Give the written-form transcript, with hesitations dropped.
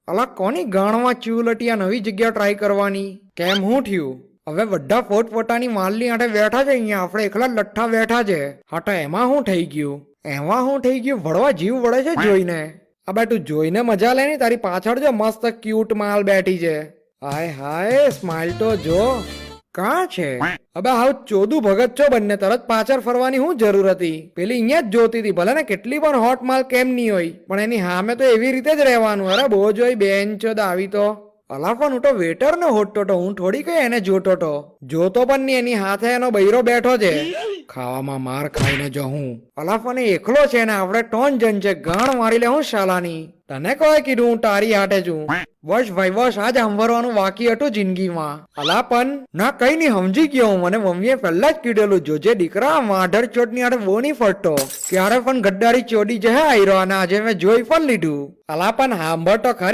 અલા કોની ગાણમાં ચીવલટી આ નવી જગ્યા ટ્રાય કરવાની? કેમ હું થયું? હવે બધા પોતપોતાની માલની આઠે બેઠા છે, અહીંયા આપણે એકલા લઠ્ઠા બેઠા છે. હા તો એમાં શું થઈ ગયું? એમાં શું થઈ ગયું? વળવા જીવ વળે છે જોઈને. અબે તું જોઈને મજા લે ને, તારી પાછળ જો મસ્ત ક્યુટ માલ બેઠી છે. હાય હાય, સ્માઈલ તો જો. કાં છે? અબે હાવ ચોદું ભગત છો બંને, તરત પાછળ ફરવાની શું જરૂર હતી? પેલી અહીંયા જ જોતી હતી, ભલે ને કેટલી પણ હોટ માલ કેમ નહીં હોય, પણ એની સામે તો એવી રીતે જ રહેવાનું. અરે બહુ જોઈ બેન છો દાવી તો. અલા પણ હું તો વેટર ને હોટતો તો, હું થોડી કઈ એને જોતો તો. જોતો પણ નહીં, એની હાથે એનો બૈરો બેઠો છે. ખાવામાં માર ખાઈને જો હું. અલા પણ એ એકલો છે ને આપણે 3 જણ છે, ગાણ મારી લે હું શાલાની. તને કોઈ કીધું હું તારી હાટે છું? બસ ભાઈ બસ, આજ સાંભળવાનું બાકી હતું જિંદગીમાં. અલા પણ ના કઈ નહીં, સમજી ગયો હું. મને મમ્મીએ પહેલા જ કીધેલું, જોજે દીકરા માધર ચોટની હાટે બહુ નહીં ફરતો. ક્યારે પણ ગદ્દારી ચોડી જશે આયરો, અને આજે મેં જોઈ પણ લીધું. અલા પણ સાંભળ તો ખરી.